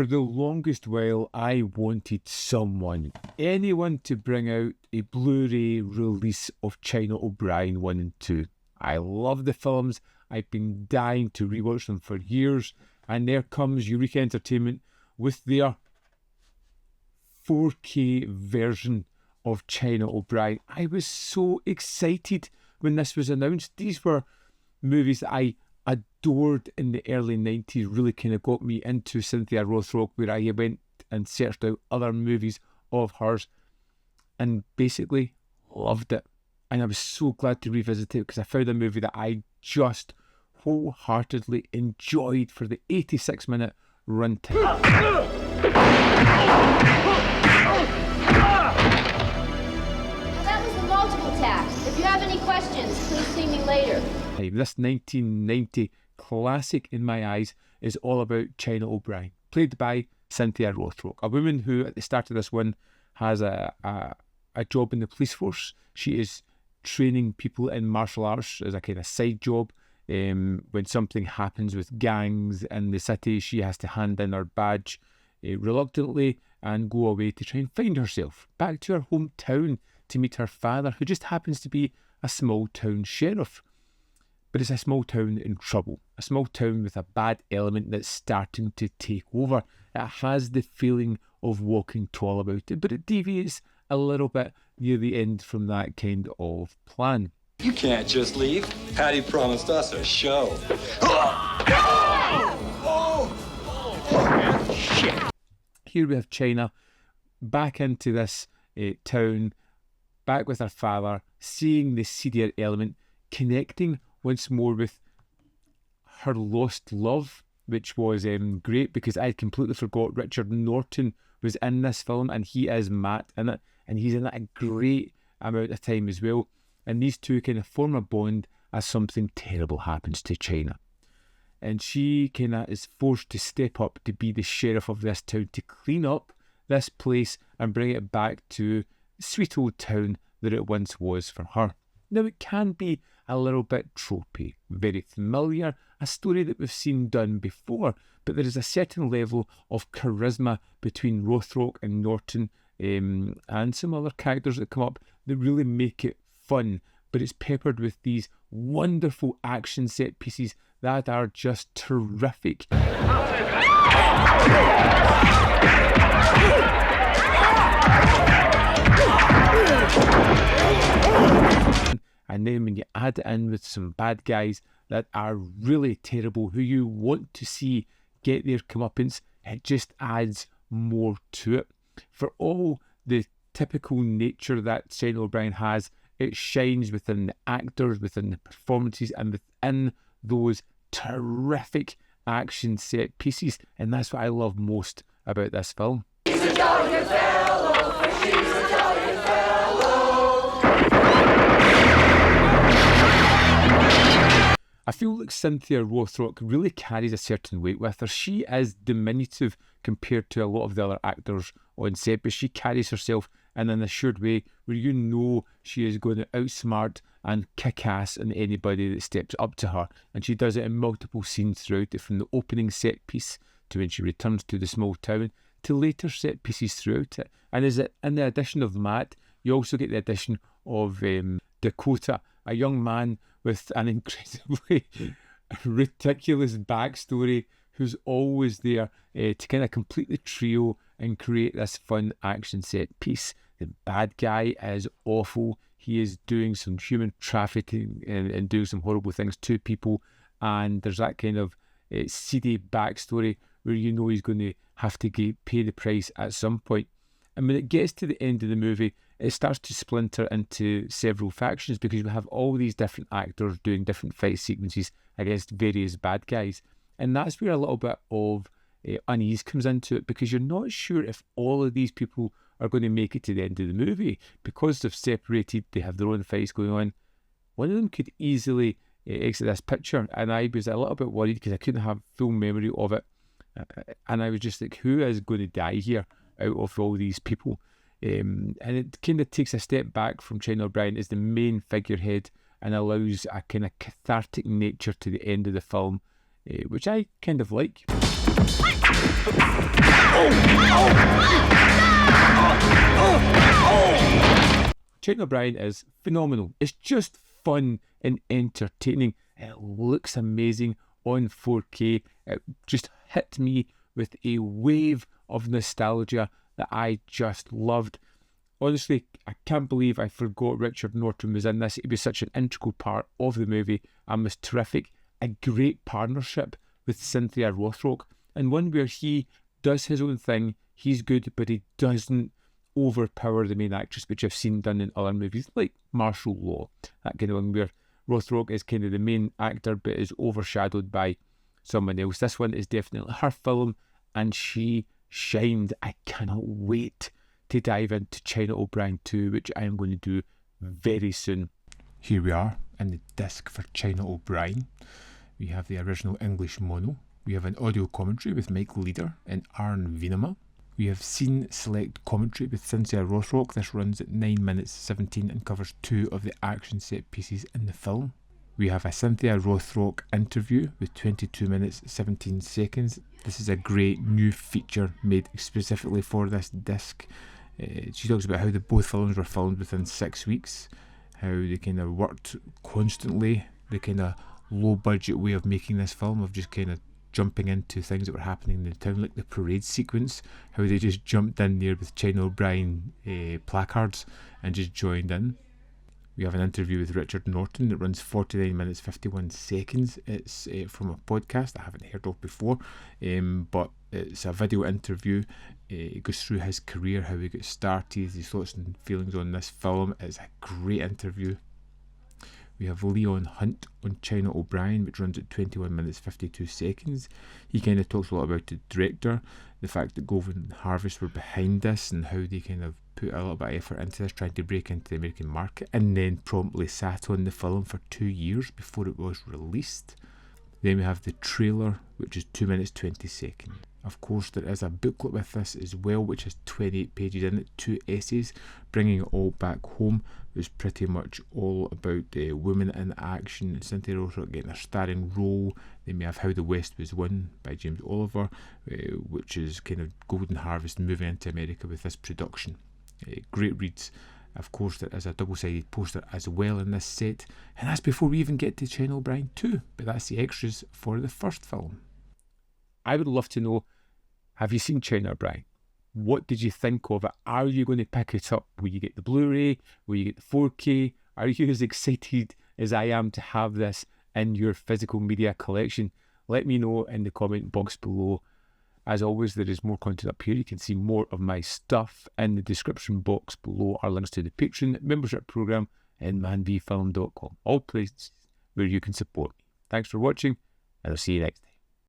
For the longest while, I wanted anyone to bring out a Blu-ray release of China O'Brien 1 and 2. I love the films. I've been dying to rewatch them for years. And there comes Eureka Entertainment with their 4K version of China O'Brien. I was so excited when this was announced. These were movies that I adored in the early 90s, really kind of got me into Cynthia Rothrock, where I went and searched out other movies of hers and basically loved it. And I was so glad to revisit it because I found a movie that I just wholeheartedly enjoyed for the 86-minute runtime. That was a multiple tap. If you have any questions, please see me later. This 1990 classic in my eyes is all about China O'Brien, played by Cynthia Rothrock, a woman who at the start of this one has a job in the police force. She is training people in martial arts as a kind of side job. When something happens with gangs in the city, she has to hand in her badge reluctantly and go away to try and find herself back to her hometown to meet her father, who just happens to be a small town sheriff. But it's a small town in trouble, a small town with a bad element that's starting to take over. It has the feeling of Walking Tall about it, but it deviates a little bit near the end from that kind of plan. You can't just leave. Patty promised us a show. Here we have China back into this town, back with her father, seeing the seedier element, connecting once more with her lost love, which was great because I completely forgot Richard Norton was in this film, and he is Matt in it, and he's in it a great amount of time as well. And these two kind of form a bond as something terrible happens to China. And she kind of is forced to step up to be the sheriff of this town, to clean up this place and bring it back to the sweet old town that it once was for her. Now, it can be a little bit tropey, very familiar, a story that we've seen done before, but there is a certain level of charisma between Rothrock and Norton and some other characters that come up that really make it fun, but it's peppered with these wonderful action set pieces that are just terrific. And then when you add it in with some bad guys that are really terrible, who you want to see get their comeuppance, it just adds more to it. For all the typical nature that China O'Brien has, it shines within the actors, within the performances, and within those terrific action set pieces. And that's what I love most about this film. She's a jolly good fellow, she's a jolly good fellow. I feel like Cynthia Rothrock really carries a certain weight with her. She is diminutive compared to a lot of the other actors on set, but she carries herself in an assured way where you know she is going to outsmart and kick ass in anybody that steps up to her. And she does it in multiple scenes throughout it, from the opening set piece to when she returns to the small town to later set pieces throughout it. And is it in the addition of Matt, you also get the addition of Dakota, a young man with an incredibly ridiculous backstory who's always there to kind of complete the trio and create this fun action set piece. The bad guy is awful. He is doing some human trafficking and doing some horrible things to people. And there's that kind of seedy backstory where you know he's going to have to pay the price at some point. And when it gets to the end of the movie, it starts to splinter into several factions because we have all these different actors doing different fight sequences against various bad guys. And that's where a little bit of unease comes into it, because you're not sure if all of these people are going to make it to the end of the movie. Because they've separated, they have their own fights going on. One of them could easily exit this picture, and I was a little bit worried because I couldn't have full memory of it. And I was just like, who is going to die here out of all these people? And it kind of takes a step back from China O'Brien as the main figurehead and allows a kind of cathartic nature to the end of the film, which I kind of like. China Brien is phenomenal. It's just fun and entertaining. It looks amazing on 4K. It just hit me with a wave of nostalgia that I just loved. Honestly, I can't believe I forgot Richard Norton was in this. He was such an integral part of the movie and was terrific. A great partnership with Cynthia Rothrock, and one where he does his own thing. He's good, but he doesn't overpower the main actress, which I've seen done in other movies like Martial Law. That kind of one where Rothrock is kind of the main actor but is overshadowed by someone else. This one is definitely her film and she shined. I cannot wait to dive into China O'Brien 2, which I am going to do very soon. Here we are in the disc for China O'Brien. We have the original English mono. We have an audio commentary with Mike Leader and Aaron Venema. We have scene select commentary with Cynthia Rothrock. This runs at 9 minutes 17 and covers 2 of the action set pieces in the film. We have a Cynthia Rothrock interview with 22 minutes 17 seconds. This is a great new feature made specifically for this disc. She talks about how both films were filmed within 6 weeks, how they kind of worked constantly, the kind of low budget way of making this film, of just kind of jumping into things that were happening in the town, like the parade sequence, how they just jumped in there with China O'Brien placards and just joined in. We have an interview with Richard Norton that runs 49 minutes 51 seconds. It's from a podcast I haven't heard of before, but it's a video interview. It goes through his career, how he got started, his thoughts and feelings on this film. It's a great interview. We have Leon Hunt on China O'Brien, which runs at 21 minutes 52 seconds. He kind of talks a lot about the director, the fact that Govan Harvest were behind this and how they kind of put a little bit of effort into this, trying to break into the American market, and then promptly sat on the film for 2 years before it was released. Then we have the trailer, which is 2 minutes 20 seconds. Of course, there is a booklet with this as well, which has 28 pages in it, 2 essays. Bringing it all back home was pretty much all about women in action. Cynthia Rothrock getting a starring role. Then we have How the West Was Won by James Oliver, which is kind of Golden Harvest moving into America with this production. Great reads. Of course, there is a double-sided poster as well in this set, and that's before we even get to China O'Brien 2, but that's the extras for the first film. I would love to know, have you seen China O'Brien? What did you think of it? Are you going to pick it up? Will you get the Blu-ray? Will you get the 4K? Are you as excited as I am to have this in your physical media collection? Let me know in the comment box below. As always, there is more content up here. You can see more of my stuff. In the description box below are links to the Patreon membership program and manvfilm.com. All places where you can support me. Thanks for watching, and I'll see you next time.